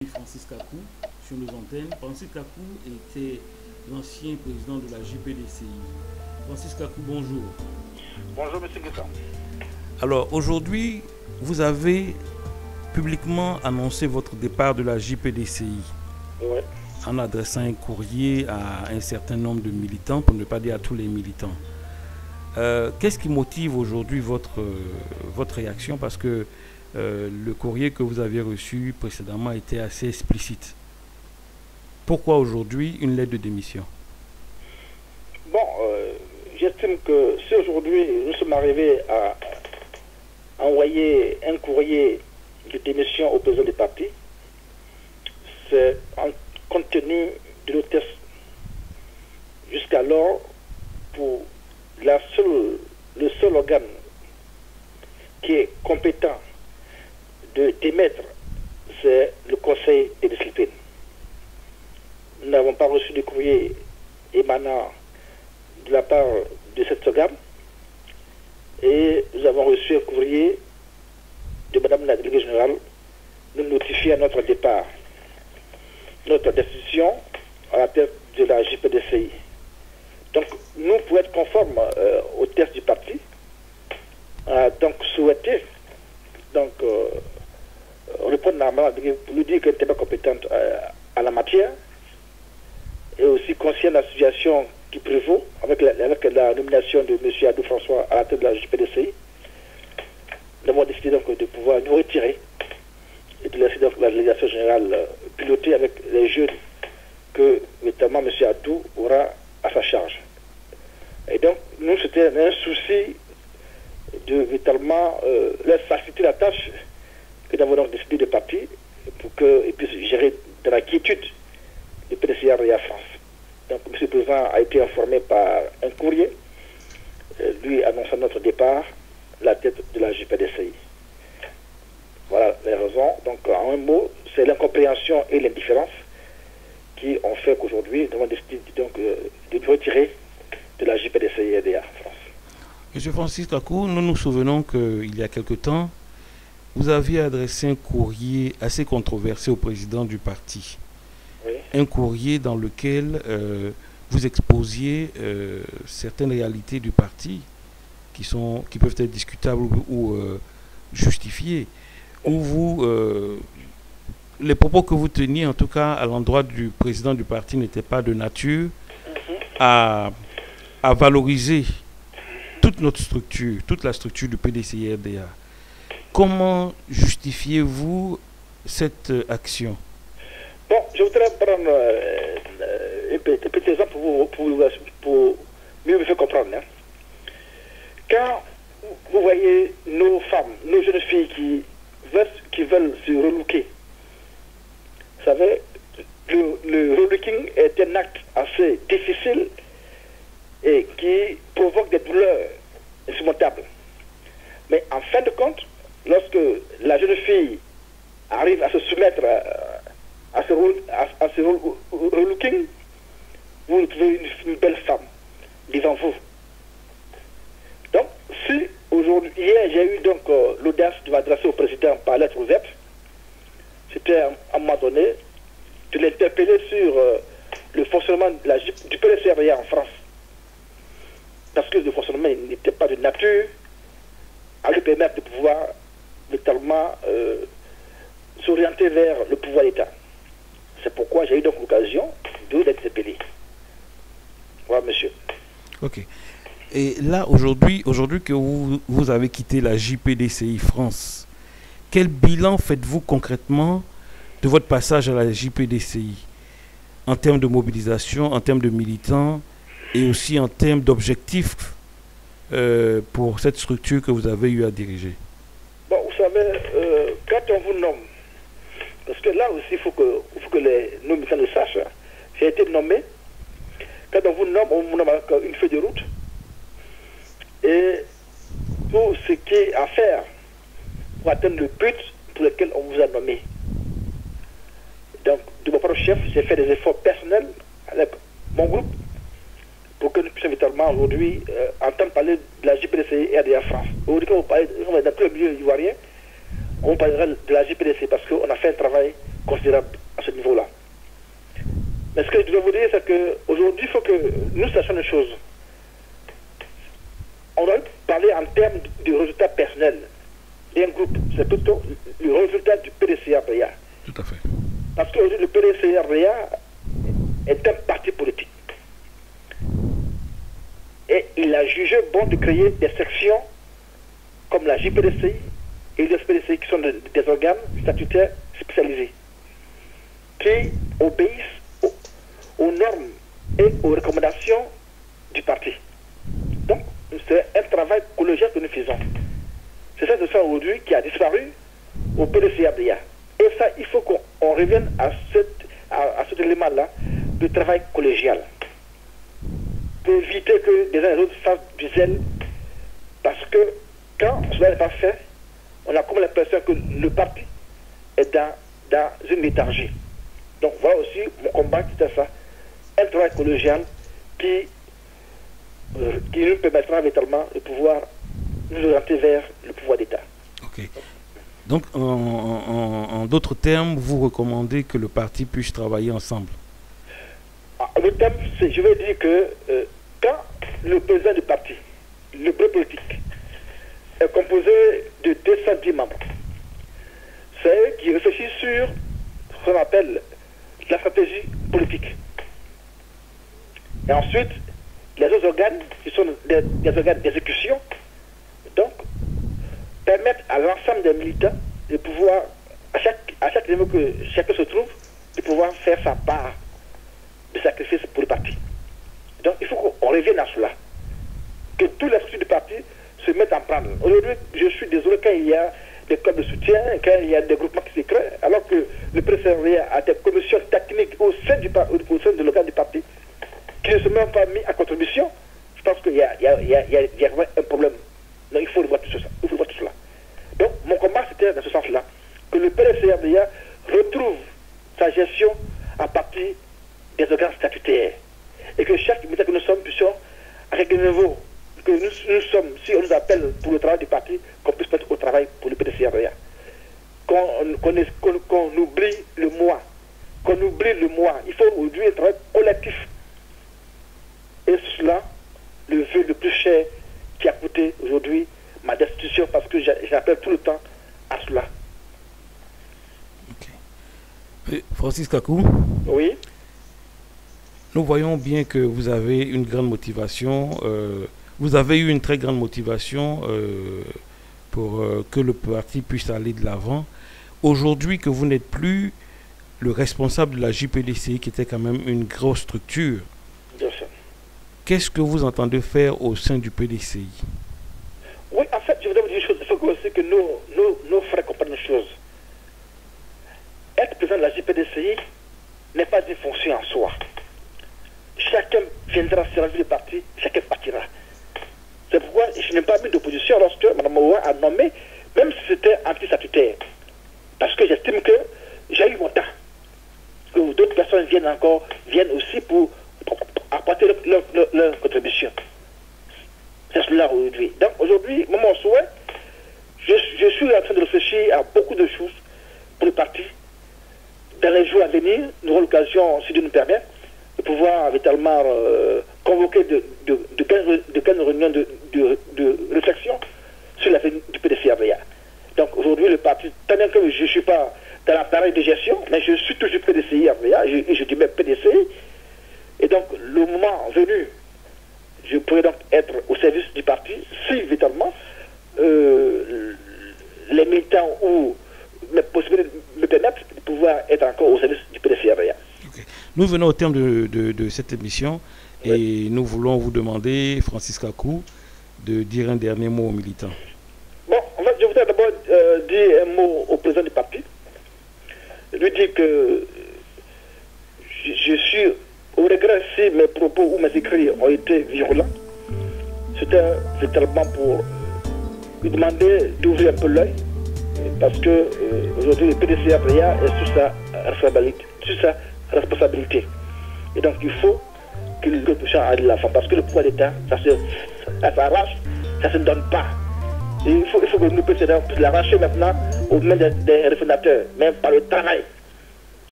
Francis Kakou sur nos antennes. Francis Kakou était l'ancien président de la JPDCI. Francis Kakou, bonjour. Bonjour, M. Guetta. Alors, aujourd'hui, vous avez publiquement annoncé votre départ de la JPDCI. Oui. En adressant un courrier à un certain nombre de militants, pour ne pas dire à tous les militants. Qu'est-ce qui motive aujourd'hui votre réaction? Parce que le courrier que vous aviez reçu précédemment était assez explicite. Pourquoi aujourd'hui une lettre de démission? Bon, j'estime que si aujourd'hui nous sommes arrivés à envoyer un courrier de démission au président du parti, c'est compte tenu de nos tests. Jusqu'alors, pour le seul organe qui est compétent de démettre, c'est le Conseil de discipline. Nous n'avons pas reçu de courrier émanant de la part de cet organe et nous avons reçu un courrier de Madame la déléguée générale nous notifiant notre départ, notre décision à la tête de la JPDCI. Donc, nous, pour être conformes au test du parti, donc souhaité répondre normalement, nous dire qu'elle n'était pas compétente à la matière, et aussi conscient de la situation qui prévaut avec la nomination de M. Adou François à la tête de la JPDCI. Nous avons décidé donc de pouvoir nous retirer et de laisser donc la délégation générale piloter avec les jeunes que notamment M. Adou aura à sa charge. Et donc, nous, c'était un souci de véritablement leur faciliter la tâche que nous avons donc décidé de partir pour qu'ils puissent gérer dans la quiétude le PDCA Réa France. Donc, M. le Président a été informé par un courrier, lui annonçant notre départ, la tête de la JPDCI. Voilà les raisons. Donc, en un mot, c'est l'incompréhension et l'indifférence qui ont fait qu'aujourd'hui, nous avons décidé donc, de nous retirer de la JPDCI RDA France. Monsieur Francis Kakou, nous nous souvenons qu'il y a quelque temps, vous aviez adressé un courrier assez controversé au président du parti. Oui. Un courrier dans lequel vous exposiez certaines réalités du parti qui peuvent être discutables ou justifiées. Où les propos que vous teniez, en tout cas à l'endroit du président du parti, n'étaient pas de nature à valoriser toute notre structure, toute la structure du PDCI-RDA. Comment justifiez-vous cette action? Bon, je voudrais prendre un petit exemple pour mieux me faire comprendre. Hein. Quand vous voyez nos femmes, nos jeunes filles qui veulent se relooker, vous savez, le relooking est un acte assez difficile et qui provoque des douleurs insurmontables. Mais en fin de compte, lorsque la jeune fille arrive à se soumettre à ce relooking, vous trouvez une belle femme devant vous. Donc, si aujourd'hui, hier, j'ai eu donc l'audace de m'adresser au président par lettre ouverte, c'était à un moment donné de l'interpeller sur le fonctionnement du PDCA en France. Parce que le fonctionnement n'était pas de nature à lui permettre de pouvoir véritablement s'orienter vers le pouvoir d'État. C'est pourquoi j'ai eu donc l'occasion de l'interpeller. Voilà, monsieur. Ok. Et là, aujourd'hui que vous avez quitté la JPDCI France, quel bilan faites-vous concrètement de votre passage à la JPDCI en termes de mobilisation, en termes de militants et aussi en termes d'objectifs pour cette structure que vous avez eu à diriger? Bon, vous savez, quand on vous nomme, parce que là aussi, il faut que nos militants le sachent, hein, j'ai été nommé, quand on vous nomme avec une feuille de route, et tout ce qui est à faire pour atteindre le but pour lequel on vous a nommé. Donc, de mon propre chef, j'ai fait des efforts personnels avec mon groupe pour que nous puissions véritablement aujourd'hui entendre parler de la JPDCI RDA France. Aujourd'hui, quand on va dans tout le milieu ivoirien, on parlera de la JPDCI parce qu'on a fait un travail considérable à ce niveau-là. Mais ce que je dois vous dire, c'est qu'aujourd'hui, il faut que nous sachions une chose. On doit parler en termes de résultats personnels d'un groupe. C'est plutôt le résultat du PDCA-REA. Tout à fait. Parce qu'aujourd'hui, le PDCA-REA est un parti politique. Et il a jugé bon de créer des sections comme la JPDCI et les SPDCI qui sont des organes statutaires spécialisés qui obéissent aux normes et aux recommandations du parti. Donc, c'est un travail collégial que nous faisons. C'est ça de ça aujourd'hui qui a disparu au PDCA-BA. Et ça, il faut qu'on revienne à cet élément-là de travail collégial. Pour éviter que les uns et les autres fassent du zèle. Parce que quand cela n'est pas fait, on a comme l'impression que le parti est dans une léthargie. Donc voilà aussi mon combat, c'était ça. Un travail collégial qui nous permettra véritablement de pouvoir nous orienter vers le pouvoir d'État. Ok. Donc, en d'autres termes, vous recommandez que le parti puisse travailler ensemble? Le terme, je vais dire que quand le président du parti, le bureau politique, est composé de 210 membres, c'est eux qui réfléchissent sur ce qu'on appelle la stratégie politique. Et ensuite, les autres organes, qui sont des organes d'exécution, donc, permettent à l'ensemble des militants de pouvoir, à chaque niveau que chacun se trouve, de pouvoir faire sa part de sacrifice pour le parti. Donc, il faut qu'on revienne à cela. Que tous les structures du parti se mettent en prendre. Aujourd'hui, je suis désolé quand il y a des clubs de soutien, quand il y a des groupements qui se créent, alors que le président a des commissions techniques au sein de l'organe du parti, qui ne se sont même pas mis en contribution. Je pense qu'il y a vraiment un problème. Donc il faut revoir tout ça. Il faut revoir tout cela. Donc mon combat c'était dans ce sens-là. Que le PDCA retrouve sa gestion à partir des organes statutaires. Et que chaque militant que nous sommes puissions, avec le niveau que nous sommes, si on nous appelle pour le travail du parti, qu'on puisse mettre au travail pour le PDCA. Qu'on oublie le moi. Qu'on oublie le moi. Il faut aujourd'hui un travail collectif. Et cela, le vœu le plus cher qui a coûté aujourd'hui ma destitution parce que j'appelle tout le temps à cela. Okay. Francis Kakou. Oui. Nous voyons bien que vous avez une grande motivation. Vous avez eu une très grande motivation pour que le parti puisse aller de l'avant. Aujourd'hui que vous n'êtes plus le responsable de la JPDCI, qui était quand même une grosse structure. Bien sûr. Qu'est-ce que vous entendez faire au sein du PDCI? Oui, en fait, je voudrais vous dire une chose. Il faut aussi que nos frères comprennent une chose. Être président de la JPDCI n'est pas une fonction en soi. Chacun viendra servir le parti, chacun partira. C'est pourquoi je n'ai pas mis d'opposition lorsque Mme Ouah a nommé, même si c'était anti-statutaire. Parce que j'estime que j'ai eu mon temps. Que d'autres personnes viennent aussi pour apporter leur contribution. C'est cela aujourd'hui. Donc aujourd'hui, mon souhait, je suis en train de réfléchir à beaucoup de choses pour le parti. Dans les jours à venir, nous aurons l'occasion, si Dieu nous permet, de pouvoir véritablement convoquer de 15 réunions de réflexion sur l'avenir du PDCA-BA. Donc aujourd'hui, le parti, tant que je ne suis pas dans l'appareil de gestion, mais je suis toujours PDCA-BA, je dis même PDCI. Et donc, le moment venu, je pourrais donc être au service du parti si, véritablement, les militants ou mes possibilités me permettent de pouvoir être encore au service du PDCA. Okay. Nous venons au terme de cette émission et nous voulons vous demander, Francis Kakou, de dire un dernier mot aux militants. Bon, en fait, je voudrais d'abord dire un mot au président du parti. Lui dire que je suis au regret si mes propos ou mes écrits ont été violents. C'était véritablement pour lui demander d'ouvrir un peu l'œil parce que aujourd'hui le PDCA est sur sa responsabilité. Et donc il faut que le puisse aller de l'avant parce que le pouvoir d'État, ça s'arrache, ça se donne pas. Et il faut que nous puissions l'arracher maintenant aux mains des réformateurs, même par le travail.